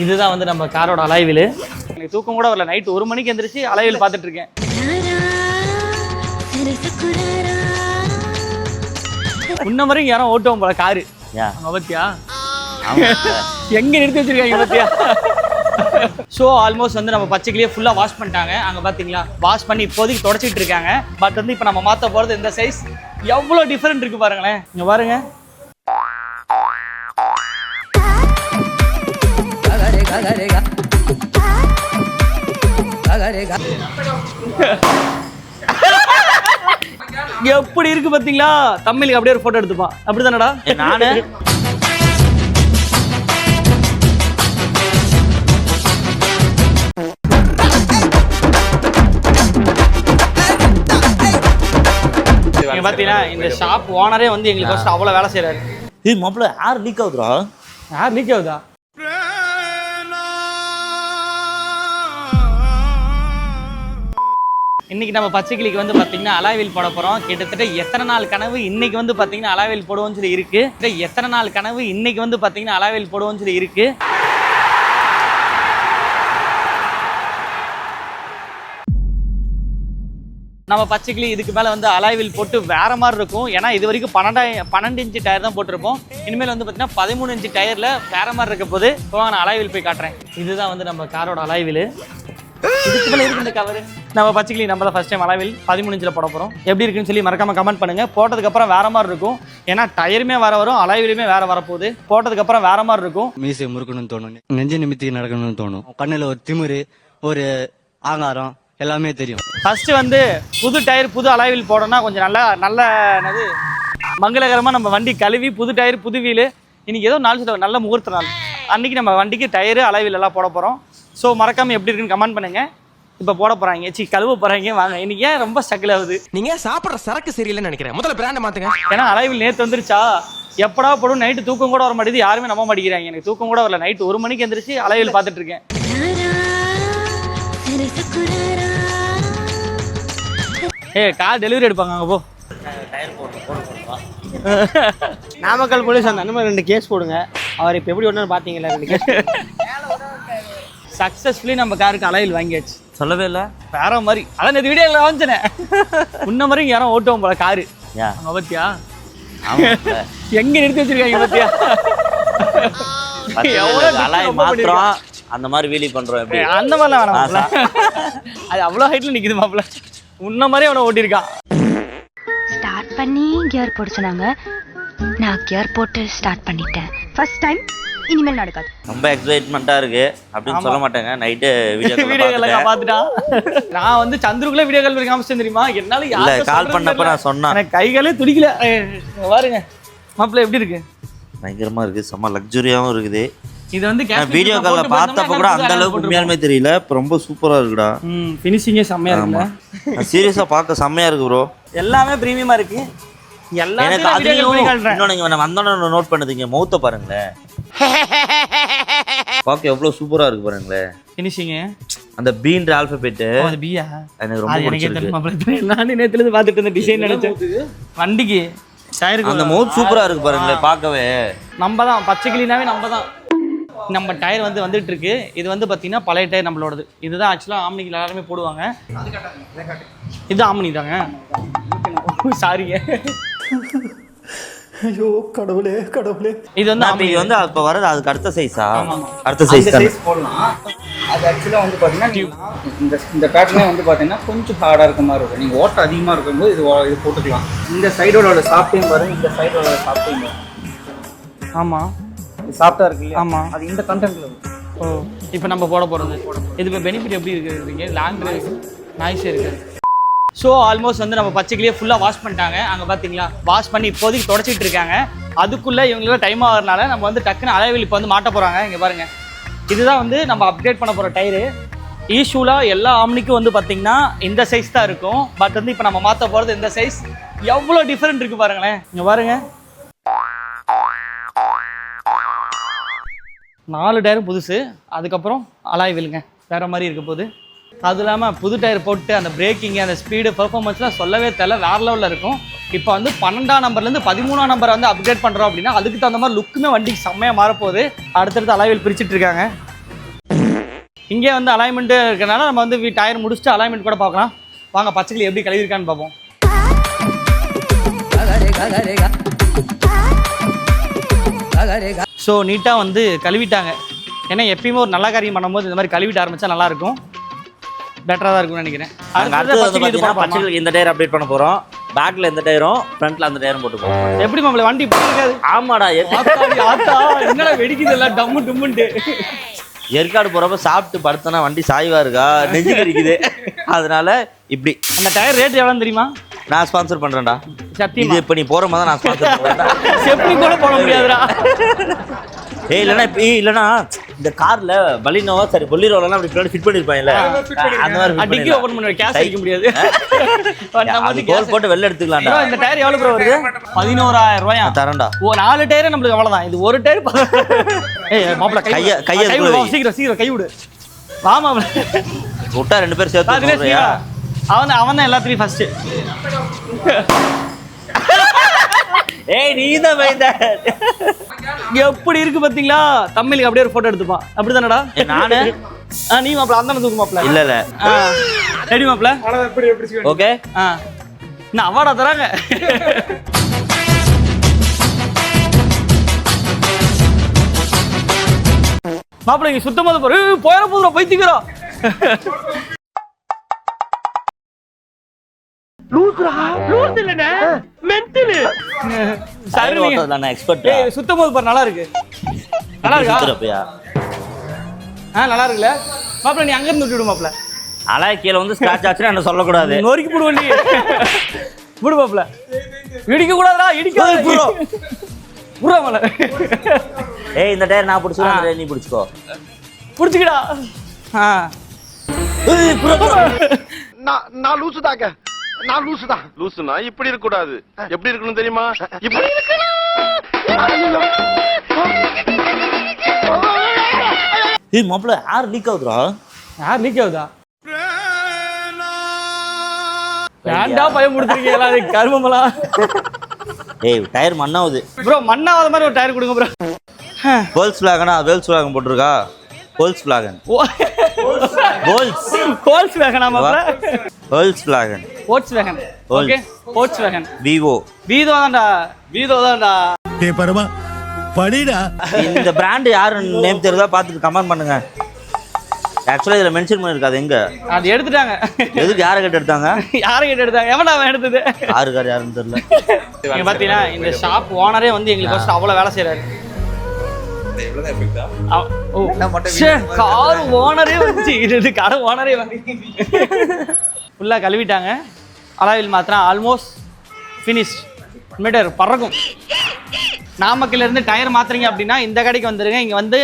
இதுதான் வந்து நம்ம காரோட அலைவில். எனக்கு தூக்கம் கூட வரல. நைட் 1 மணிக்கு எந்திரிச்சு அலைவில் பார்த்துட்டு இருக்கேன். முன்ன மாதிரி யாரும் ஓட்டுவோம் போல காரு. பத்தியா எங்க நிறுத்தி வச்சிருக்காங்க பத்தியா? ஸோ ஆல்மோஸ்ட் வந்து நம்ம பச்சைக்கிலேயே ஃபுல்லாக வாஷ் பண்ணிட்டாங்க. அங்கே பார்த்தீங்களா வாஷ் பண்ணி இப்போதைக்கு தொடச்சிட்டு இருக்காங்க. பட் வந்து இப்போ நம்ம மாற்ற போகிறது இந்த சைஸ் எவ்வளோ டிஃப்ரெண்ட் இருக்கு பாருங்களேன். இங்கே பாருங்க. எப்படி இருக்கு பாத்தீங்களா? தமிழுக்கு அப்படியே ஒரு போட்டோ எடுத்துப்பான். அப்படிதானடா நானு. பாத்தீங்கன்னா இந்த ஷாப் ஓனரே வந்து எங்களுக்கு ஃபர்ஸ்ட் அவ்வளவு வேலை செய்யறாரு. ஏய் மாப்ள ஏர் லீக் ஆகுதுடா. ஏர் லீக் ஆகுதா? இன்னைக்கு நம்ம பச்சைக்கிளிக்கு வந்து பாத்தீங்கன்னா அலாவில் போட போறோம். கிட்டத்தட்ட எத்தனை நாள் கனவு இன்னைக்கு வந்து பாத்தீங்கன்னா அலாவில் போடுவோம்னு சொல்லி இருக்கு. எத்தனை நாள் கனவு இன்னைக்கு வந்து பாத்தீங்கன்னா அலாவில் போடுவோம்னு சொல்லி இருக்கு. நம்ம பச்சைக்கிளி இதுக்கு மேலே வந்து அலாவில் போட்டு வேற மாதிரி இருக்கும். ஏன்னா இது வரைக்கும் 12 இன்ச்சு டயர் தான் போட்டிருப்போம். இனிமேல் வந்து பார்த்தீங்கன்னா 13 இன்ச்சு டயரில் வேற மாதிரி இருக்க போது. நான் அலாவில் போய் காட்டுறேன். இதுதான் வந்து நம்ம காரோட அலாவில். இதுக்கு மேலே இருக்கு இந்த கவர். நம்ம பச்சைக்கிளி நம்ம தான் ஃபர்ஸ்ட் டைம் அலாவில் 13 இன்ச்சில் போட போகிறோம். எப்படி இருக்குன்னு சொல்லி மறக்காம கமெண்ட் பண்ணுங்க. போட்டதுக்கப்புறம் வேற மாதிரி இருக்கும். ஏன்னா டயருமே வேற வரும், அலாவிலுமே வேற வரப்போகுது. போட்டதுக்கப்புறம் வேற மாதிரி இருக்கும். மீசை முறுக்கணும்னு தோணும், நெஞ்சு நிமித்தி நடக்கணும்னு தோணும், கண்ணில் ஒரு திமிரு, ஒரு ஆங்காரம் எல்லாமே தெரியும். ஃபர்ஸ்ட் வந்து புது டயர் புது அலாவில் போடணும்னா கொஞ்சம் நல்ல என்னது மங்களகரமாக நம்ம வண்டி கழுவி புது டயர் புது வீலு. இன்னைக்கு ஏதோ நல்ல முகூர்த்த நாள் அன்னைக்கு நம்ம வண்டிக்கு டயரு அலாவில் எல்லாம் போட போகிறோம். ஸோ மறக்காம எப்படி இருக்குன்னு கமெண்ட் பண்ணுங்க. இப்போ போட போறாங்க, கழுவ போறாங்க. வாங்க. இன்னைக்கு ஏன் ரொம்ப ஸ்ட்ரகிள் ஆகுது? நீங்க சாப்பிட்ற சரக்கு சரியில்லைன்னு நினைக்கிறேன். முதல்ல பிராண்டை மாத்துங்க. ஏன்னா அலாவில் நேற்று வந்துருச்சா, எப்படா போடும். நைட்டு தூக்கம் கூட வர மாட்டேது. யாருமே நம்ப மாட்டேங்கிறாங்க. எனக்கு தூக்கம் கூட வரல. நைட் 1 மணிக்கு எந்திரிச்சு அலாவில் பார்த்துட்டு இருக்கேன். கார் டெலிவரி எடுப்பாங்க. அங்கே போ. நாமக்கல் போலீஸ் அந்த அனுமதி 2 கேஸ் போடுங்க. அவர் இப்போ எப்படி ஒன்று பார்த்தீங்களா? 2 கேஸ் சக்ஸஸ்ஃபுல்லி நம்ம காருக்கு அலாயில் வாங்கியாச்சு. சொல்லவே இல்லை வேற மாதிரி. அதான் இந்த வீடியோவில் வாங்கினேன். முன்ன மாதிரி யாரும் ஓட்டுவோம் போல காரு. அங்கே பத்தியா எங்க நிறுத்தி வச்சிருக்காங்க பத்தியா? அலாய் மாத்திரம் அந்த மாதிரி வீலி பண்றோம். எப்படி அந்த மாதிரிலாம் வேணாம். அது அவ்வளோ ஹைட்ல நிக்குது மாப்பிள்ள. முன்ன மாதிரி அவனை ஓட்டிருக்கான். ஸ்டார்ட் பண்ணி கியர் போட சொன்னாங்க. நான் கியர் போட்டு ஸ்டார்ட் பண்ணிட்டேன். First time. இனிமேல் நடக்காது. ரொம்ப எக்ஸைட்மெண்டா இருக்கு அப்படின்னு சொல்ல மாட்டேங்க. நைட்டு வீடியோ பார்த்துட்டா. நான் வந்து சந்துருக்குள்ள வீடியோ கால் பண்ணி காமிச்சேன் தெரியுமா? என்னால இல்ல கால் பண்ணப்ப நான் சொன்னேன். எனக்கு கைகளே துடிக்கல. பாருங்க மாப்பிள்ள எப்படி இருக்கு? பயங்கரமா இருக்கு. செம்ம லக்ஸுரியாவும் இருக்குது. இது வந்து வீடியோ கால்ல பார்த்தப்ப கூட அந்த அளவுக்கு உண்மையாலுமே தெரியல. ரொம்ப சூப்பரா இருக்குடா. ஃபினிஷிங்கே செம்மையா இருக்குல்ல. சீரியஸா பார்க்க செம்மையா இருக்கு ப்ரோ. எல்லாமே பிரீமியமா இருக்கு. எனக்கு இன்னொன்னு வந்தோன்னு நோட் பண்ணுதுங்க. மவுத்த பாருங்களேன். பார்க்க எவ்வளவு சூப்பரா இருக்கு பாருங்களேன். ஃபினிஷிங் அந்த பீன்ற ஆல்பபெட். அது பியா எனக்கு ரொம்ப பிடிச்சிருக்கு. நான் நேத்துல இருந்து பார்த்துட்டு இருந்த டிசைன் நினைச்சேன். வண்டிக்கு டயருக்கு அந்த மவுத் சூப்பரா இருக்கு பாருங்களேன் பார்க்கவே. நம்ம தான் பச்சைக்கிளினாவே நம்ம தான். நம்ம டயர் வந்து வந்துட்டு இருக்கு. இது வந்து பார்த்தீங்கன்னா பழைய டயர் நம்மளோடது. இதுதான் ஆக்சுவலாக ஆம்னிக்கு எல்லாருமே போடுவாங்க. இது ஆம்னி தாங்க. சாரிங்க. ஐயோ கடவுளே கடவுளே. இது வந்து இது வந்து அப்போ வரது அதுக்கு அடுத்த சைஸா? அடுத்த சைஸ் போடலாம். அது ஆக்சுவலாக வந்து பார்த்தீங்கன்னா இந்த பேட்டர்னே வந்து பார்த்தீங்கன்னா கொஞ்சம் ஹார்டாக இருக்க மாதிரி இருக்கும். நீங்கள் ஓட்ட அதிகமாக இருக்கும்போது இது போட்டுக்கலாம். இந்த சைடோட சாஃப்டையும் பாருங்க, இந்த சைடோட சாஃப்டையும் பாருங்க. ஆமாம் சாஃப்டாக இருக்கு இல்லையா? ஆமாம். அது இந்த கண்டென்ட்ல இருக்கும். ஓ இப்போ நம்ம போட போகிறது. இது இப்போ பெனிஃபிட் எப்படி இருக்குதுங்க? லாங் டிரைவ் நாய்ஸே இருக்குது. ஸோ ஆல்மோஸ்ட் வந்து நம்ம பச்சைக்கிலேயே ஃபுல்லாக வாஷ் பண்ணிட்டாங்க. அங்கே பார்த்தீங்களா வாஷ் பண்ணி இப்போதைக்கு தொடச்சிட்டு இருக்காங்க. அதுக்குள்ளே இவங்களுக்கு டைம் ஆகிறதுனால நம்ம வந்து டக்குன்னு அலைவில் இப்போ வந்து மாட்ட போகிறாங்க. இங்கே பாருங்கள். இதுதான் வந்து நம்ம அப்டேட் பண்ண போகிற டயரு. யூஸ்வலாக எல்லா ஆம்னிக்கும் வந்து பார்த்தீங்கன்னா இந்த சைஸ் தான் இருக்கும். பட் வந்து இப்போ நம்ம மாற்ற போகிறது இந்த சைஸ் எவ்வளோ டிஃப்ரெண்ட் இருக்குது பாருங்களேன். இங்கே பாருங்கள். 4 டயரும் புதுசு. அதுக்கப்புறம் அலாய் வீலுங்க வேறு மாதிரி இருக்க போகுது. அது இல்லாமல் புது டயர் போட்டு அந்த பிரேக்கிங்கு அந்த ஸ்பீடு பெர்ஃபார்மன்ஸ்லாம் சொல்லவே தெரியல. வேறு லெவலில் இருக்கும். இப்போ வந்து 12ஆம் நம்பர்லேருந்து 13ஆம் நம்பர் வந்து அப்டேட் பண்ணுறோம் அப்படின்னா அதுக்கு தகுந்த மாதிரி லுக்குமே வண்டிக்கு செம்மையாக மாறப்போகுது. அடுத்தடுத்து அலாய் வீல் பிரிச்சுட்டு இருக்காங்க. இங்கே வந்து அலைன்மெண்ட் இருக்கனால நம்ம வந்து டயர் முடிச்சுட்டு அலைன்மெண்ட் கூட பார்க்கலாம். வாங்க பச்சைக்கிளி எப்படி கழுவிருக்கான்னு பார்ப்போம். ஸோ நீட்டாக வந்து கழுவிட்டாங்க. ஏன்னா எப்பயுமே ஒரு நல்ல காரியம் பண்ணும்போது இந்த மாதிரி கழுவிட்டு ஆரம்பிச்சா நல்லா இருக்கும், பெட்டராக தான் இருக்கும்னு நினைக்கிறேன். பச்சைக்கிளி இந்த டயர் அப்டேட் பண்ண போகிறோம். பேக்ல எந்த டயரும் ஃப்ரண்ட்ல அந்த டயரும் போட்டுப்போம். எப்படி மாப்பிள்ள வண்டி இப்படி இருக்காது? ஆமாடா, என்னடா வெடிக்குது எல்லாம் டம்மு டும்முன்ட்டு. ஏற்காடு போறப்ப சாப்பிட்டு படுத்தனா வண்டி சாய்வா இருக்கா, நெஞ்சு கடிக்குது. அதனால இப்படி. அந்த டயர் ரேட் எவ்வளோன்னு தெரியுமா? நான் ஸ்பான்சர் பண்றேன்டா. சத்தியமா இது இப்ப நீ போற மாதிரி நான் ஸ்பான்சர் பண்றேன்டா. செப்டி கூட போட முடியாதுடா. இல்லனா இந்த கார்ல பலினோவா சரி பொலிரோலாம் அப்படி பின்னாடி ஃபிட் பண்ணிருப்பாங்கல, அந்த மாதிரி டிக்கி ஓபன் பண்ணி கேஸ் அடிக்க முடியாது. அது கோல் போட்டு வெளில எடுத்துக்கலாம்டா. இந்த டயர் எவ்வளவு ப்ரோ வருது? 11000 ரூபாயா தரேன்டா. ஓ 4 டயர் நம்மளுக்கு அவ்வளவுதான். இது ஒரு டயர். ஏய் மாப்ள கைய விடு, சீக்கிரம் கை விடு. வா மாப்ள விட்டா ரெண்டு பேர் சேர்த்து போறியா? அவன் தான் எல்லாத்துலயும் ஃபர்ஸ்ட். ஏய் நீதான் வைந்த எப்படி இருக்கு பாத்தீங்களா? தமிழுக்கு அப்படியே ஒரு போட்டோ எடுத்துப்பான். அப்படிதானடா? நானு நீ மாப்ள அந்த தூக்கு மாப்ள. இல்ல ரெடி மாப்ள? ஓகே. நான் அவார்டா தராங்க. மாப்ள இங்க சுத்தமா போற போயிட போதும் பைத்திக்கிறா. சுத்தமா பாரு நல்லா இருக்கு. நல்லா இருக்கா? நல்லா இருக்குல்ல மாப்ள? நீ அங்க இருந்து விட்டு விடு மாப்ள. அலாய் கீழே வந்து ஸ்கிராட்ச் ஆச்சுன்னா என்ன சொல்லக்கூடாது. நொறுக்கி போடுவோம் நீ. விடு மாப்ள. இடிக்க கூடாதுடா, இடிக்காத ப்ரோ. புரா மாப்ள. ஏய் இந்த டயர் நான் பிடிச்சுக்கிறேன், அந்த டயர் நீ பிடிச்சுக்கோ. பிடிச்சிக்கடா. ஏய் புரா நான் லூசுதாங்க. நான் லூசுதான். லூசுனா இப்படி இருக்க கூடாது. எப்படி இருக்கணும் தெரியுமா? இப்படி ஏய் மாப்ள ஏர் லீக் ஆகுதுடா. யார் லீக் ஆகுதா? ஏன்டா பயம் கொடுத்துருக்கீங்க எல்லாரும் கருமமலா? ஏய் டயர் மண்ணாவுது ப்ரோ. மண்ணாவாத மாதிரி ஒரு டயர் கொடுங்க ப்ரோ. போல்ஸ் வேகனா வேல்ஸ் வேகன் போட்டுருக்கா. போல்ஸ் வேகன் கோல்ஸ் வேகனா மாப்ள? போல்ஸ் வேகன் போட்ஸ் வேகன். ஓகே போட்ஸ் வேகன். வீதோ தான்டா. டேய் பரமா படிடா. இந்த பிராண்ட் யாரு நேம் தெரியுதா பார்த்துட்டு கமெண்ட் பண்ணுங்க. ஆக்சுவலா இதுல மென்ஷன் பண்ணிருக்காது எங்க. அது எடுத்துட்டாங்க. எதுக்கு யாரை கேட்டு எடுத்தாங்க? எவன்டா அவன் எடுத்தது? யாருன்னு தெரியல. நீங்க பாத்தீங்கன்னா இந்த ஷாப் ஓனரே வந்து எங்களுக்கு ஃபர்ஸ்ட் அவ்வளவு வேலை செய்யறாரு. கார் ஓனரே வந்து இது கடை ஓனரே வந்து ஃபுல்லா கழுவிட்டாங்க. அலாயில் மாத்திரம் ஆல்மோஸ்ட் ஃபினிஷ். மீட்டர் பறக்கும். நாமக்கல்ல இருந்து டயர் மாத்துறீங்க அப்படின்னா இந்த கடைக்கு வந்துருங்க. இங்க வந்து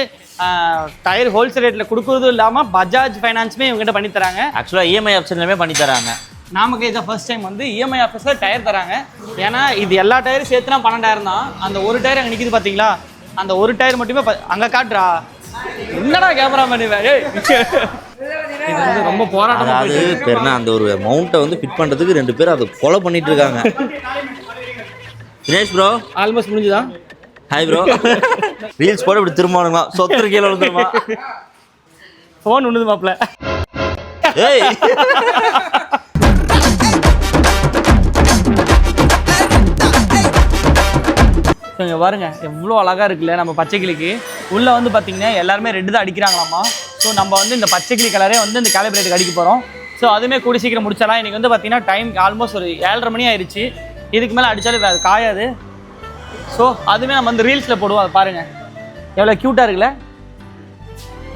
டயர் ஹோல்சேல் ரேட்ல கொடுக்கறதும் இல்லாம பஜாஜ் ஃபைனான்ஸுமே இவங்ககிட்ட பண்ணி தராங்க. ஆக்சுவலா இஎம்ஐ ஆப்ஷன்லயுமே பண்ணி தராங்க. நாமக்கல் இதை ஃபர்ஸ்ட் டைம் வந்து இஎம்ஐ ஆஃபீஸ்ல டயர் தராங்க. ஏன்னா இது எல்லா டயரும் சேர்த்துனா 12,000 தான். அந்த ஒரு டயர் அங்கே நிற்கிது பார்த்தீங்களா? அந்த ஒரு டயர் மட்டுமே அங்கே காட்டுறா. என்னடா கேமராமேன் இது வந்து ரொம்ப போராட்டம். அது பேருனா அந்த ஒரு மவுண்ட்டை வந்து ஃபிட் பண்ணுறதுக்கு 2 பேர் அதை கொலை பண்ணிட்டு இருக்காங்க. தினேஷ் ப்ரோ ஆல்மோஸ்ட் முடிஞ்சுதா? Hi bro. ரீல்ஸ் போட இப்படி திரும்பணுங்களா? சொத்து கீழே விழுந்துருமா? ஃபோன் ஒண்ணுது மாப்ள. ஏய் இங்க பாருங்க எவ்வளோ அழகா இருக்குல்ல நம்ம பச்சைக்கிளிக்கு. உள்ள வந்து பார்த்தீங்கன்னா எல்லாருமே ரெட்டு தான் அடிக்கிறாங்களாமா. ஸோ நம்ம வந்து இந்த பச்சைக்கிளி கலரே வந்து இந்த கேலிபிரேட்டுக்கு அடிக்க போகிறோம். ஸோ அதுவுமே கூடி சீக்கிரம் முடிச்சிடலாம். இன்றைக்கி வந்து பார்த்தீங்கன்னா டைம் ஆல்மோஸ்ட் ஒரு 7:30 மணி ஆயிடுச்சு. இதுக்கு மேலே அடித்தாலும் அது காயாது. ஸோ அதுவுமே நம்ம வந்து ரீல்ஸில் போடுவோம். அதை பாருங்கள் எவ்வளோ க்யூட்டாக இருக்குல்ல?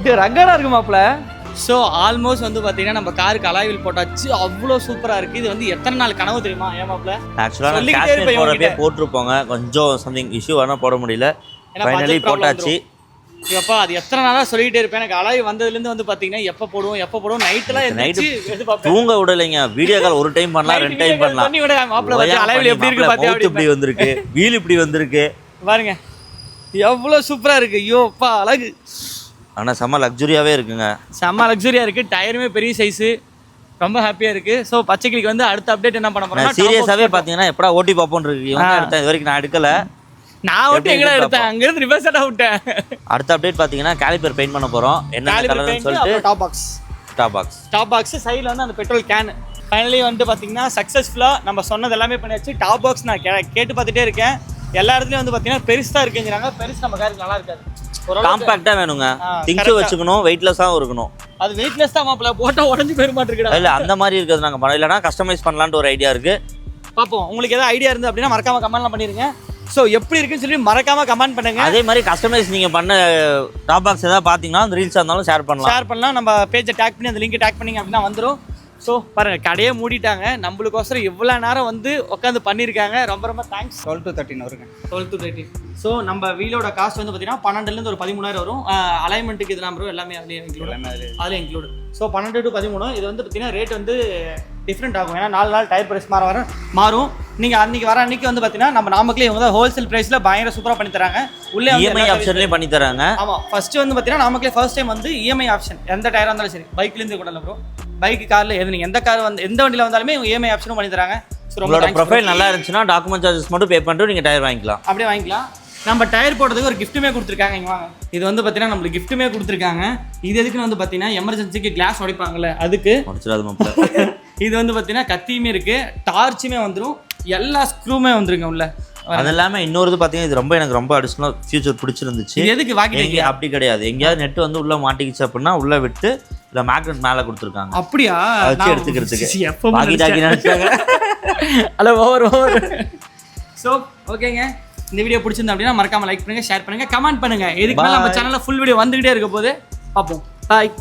இது ரக்கடாக இருக்கு மாப்ள. ஸோ ஆல்மோஸ்ட் வந்து பார்த்தீங்கன்னா நம்ம காருக்கு அலாயில் போட்டாச்சு. அவ்வளோ சூப்பராக இருக்குது. இது வந்து எத்தனை நாள் கனவு தெரியுமா? ஏன் மாப்ள? ஆக்சுவலாக காஷ்மீர் போகிறப்பே போட்டிருப்போங்க. கொஞ்சம் சம்திங் இஷ்யூ ஆனால் போட முடியல. ஃபைனலி போட்டாச்சு. எப்பா அது எத்தனை நாளாக சொல்லிக்கிட்டே இருப்பேன். எனக்கு அலாய் வந்ததுலேருந்து வந்து பார்த்தீங்கன்னா எப்போ போடுவோம் நைட்டெல்லாம் நைட்டு தூங்க விடலைங்க. வீடியோ கால் ஒரு டைம் பண்ணலாம், 2 டைம் பண்ணலாம். அலாயில் எப்படி இருக்கு பார்த்தீங்கன்னா இப்படி வந்திருக்கு, வீல் இப்படி வந்திருக்கு பாருங்க எவ்வளோ சூப்பராக இருக்கு. ஐயோப்பா அழகு. ஆனால் செம்ம லக்ஸுரியாகவே இருக்குங்க. செம்ம லக்ஸுரியாக இருக்குது. டயருமே பெரிய சைஸு. ரொம்ப ஹாப்பியாக இருக்குது. ஸோ பச்சைக்கிளிக்கு வந்து அடுத்த அப்டேட் என்ன பண்ண போகிறோம்? சீரியஸாகவே பார்த்தீங்கன்னா எப்படா ஓட்டி பார்ப்போன்னு இருக்கு. இவங்க எடுத்தேன், இது வரைக்கும் நான் எடுக்கலை. நான் விட்டு எங்கடா எடுத்தேன், அங்கிருந்து ரிவர்ஸ் விட்டேன். அடுத்த அப்டேட் பார்த்தீங்கன்னா கேலிப்பர் பெயிண்ட் பண்ண போகிறோம். என்ன கலர்னு சொல்லிட்டு டாப் பாக்ஸ் டாப் பாக்ஸ் சைடில் வந்து அந்த பெட்ரோல் கேன் ஃபைனலி வந்து பார்த்தீங்கன்னா சக்ஸஸ்ஃபுல்லாக நம்ம சொன்னது எல்லாமே பண்ணியாச்சு. டாப் பாக்ஸ் நான் கேட்டு பார்த்துட்டே இருக்கேன். எல்லா இடத்துலையும் வந்து பார்த்தீங்கன்னா பெருசாக இருக்குங்கிறாங்க. பெருசு நம்ம காருக்கு நல்லா இருக்காது, காம்பாக்டாக வேணுங்க. திங்ஸ் வச்சுக்கணும், வெயிட்லெஸ்ஸாகவும் இருக்கணும். அது வெயிட்லெஸ் தான் மாப்பிள்ள, போட்டால் உடஞ்சி போயிட மாட்டேங்குது. இல்லை அந்த மாதிரி இருக்கிறது நாங்கள் பண்ணோம். இல்லைனா கஸ்டமைஸ் பண்ணலான்ட்டு ஒரு ஐடியா இருக்குது. பார்ப்போம். உங்களுக்கு ஏதாவது ஐடியா இருந்து அப்படின்னா மறக்காம கமெண்ட்லாம் பண்ணிருங்க. ஸோ எப்படி இருக்குன்னு சொல்லி மறக்காம கமெண்ட் பண்ணுங்க. அதே மாதிரி கஸ்டமைஸ் நீங்கள் பண்ண டாப் பாக்ஸ் ஏதாவது பார்த்தீங்கன்னா அந்த ரீல்ஸாக இருந்தாலும் ஷேர் பண்ணலாம். நம்ம பேஜை டேக் பண்ணி அந்த லிங்கை டேக் பண்ணிங்க அப்படின்னா வந்துடும். ஸோ பாருங்கள், கடையே மூடிட்டாங்க, நம்மளுக்கோசரம் இவ்வளோ நேரம் வந்து உட்காந்து பண்ணியிருக்காங்க. ரொம்ப ரொம்ப தேங்க்ஸ். 12 to 13 வருங்க. 12 to 13. ஸோ நம்ம வீலோட காஸ்ட் வந்து பார்த்தீங்கன்னா 12லேருந்து ஒரு 13,000 வரும். அலைன்மெண்ட்டுக்கு இதெல்லாம் வரும், எல்லாமே அதில் இன்க்ளூட். So 12 to 13. இது வந்து பார்த்தீங்கன்னா ரேட் வந்து டிஃப்ரெண்ட் ஆகும். ஏன்னா 4 நாள் டயர் ப்ரைஸ் மாறும். நீங்கள் அன்றைக்கி வர அன்றைக்கி வந்து பார்த்தீங்கன்னா நம்ம நாமக்கலே இவங்க தான் ஹோல்சேல் ப்ரைஸில் பயங்கர சூப்பராக பண்ணி தராங்க. உள்ளே இஎம்ஐ ஆப்ஷன்லேயும் பண்ணி தராங்க. ஆமாம், ஃபஸ்ட்டு வந்து பார்த்தீங்கன்னா நாமக்கலே ஃபர்ஸ்ட் டைம் வந்து இஎம்ஐ ஆப்ஷன் எந்த டயராக இருந்தாலும் சரி, பைக்லேருந்து கூட இல்லை ப்ரோ, பைக் காரில் எது நீங்கள் எந்த கார் வந்து எந்த வண்டியில் வந்தாலுமே இவங்க இஎம்ஐ ஆப்ஷனும் பண்ணி தராங்க. ஸோ உங்களோட ப்ரொஃபைல் நல்லா இருந்துச்சுன்னா டாக்குமெண்ட் சார்ஜஸ் மட்டும் பே பண்ணிட்டு நீங்கள் டயர் வாங்கிக்கலாம். அப்படியே வாங்கிக்கலாம். நம்ம டயர் போடுறதுக்கு ஒரு கிஃப்ட்டுமே கொடுத்துருக்காங்க. இங்கே வாங்க, இது வந்து பார்த்தீங்கன்னா நம்மளுக்கு கிஃப்ட்டுமே கொடுத்துருக்காங்க. இது எதுக்குன்னு வந்து பார்த்தீங்கன்னா எமர்ஜென்சிக்கு கிளாஸ் உடைப்பாங்கல்ல அதுக்கு. இது வந்து பார்த்தீங்கன்னா கத்தியுமே இருக்குது, டார்ச்சுமே வந்துடும், எல்லா ஸ்க்ரூமே வந்துருங்க உள்ள. அது இல்லாமல் இன்னொரு இது பார்த்தீங்கன்னா இது ரொம்ப எனக்கு ரொம்ப அடிஷ்னலாக ஃபியூச்சர் பிடிச்சிருந்துச்சு. எதுக்கு வாங்கி அப்படி கிடையாது, எங்கேயாவது நெட் வந்து உள்ளே மாட்டிக்கிச்சு அப்படின்னா உள்ளே விட்டு இல்லை மேக்னெட் மேலே கொடுத்துருக்காங்க. அப்படியா? வச்சு எடுத்துக்கிறதுக்கு வாங்கி டாக்கி நினச்சாங்க. Hello over. ஸோ ஓகேங்க, இந்த வீடியோ பிடிச்சிருந்தா அப்படின்னா மறக்காம லைக் பண்ணுங்க, ஷேர் பண்ணுங்க, கமெண்ட் பண்ணுங்க. இதுக்கு மேலே நம்ம சேனலில் ஃபுல் வீடியோ வந்துகிட்டே இருக்க போது பார்ப்போம். பாய்.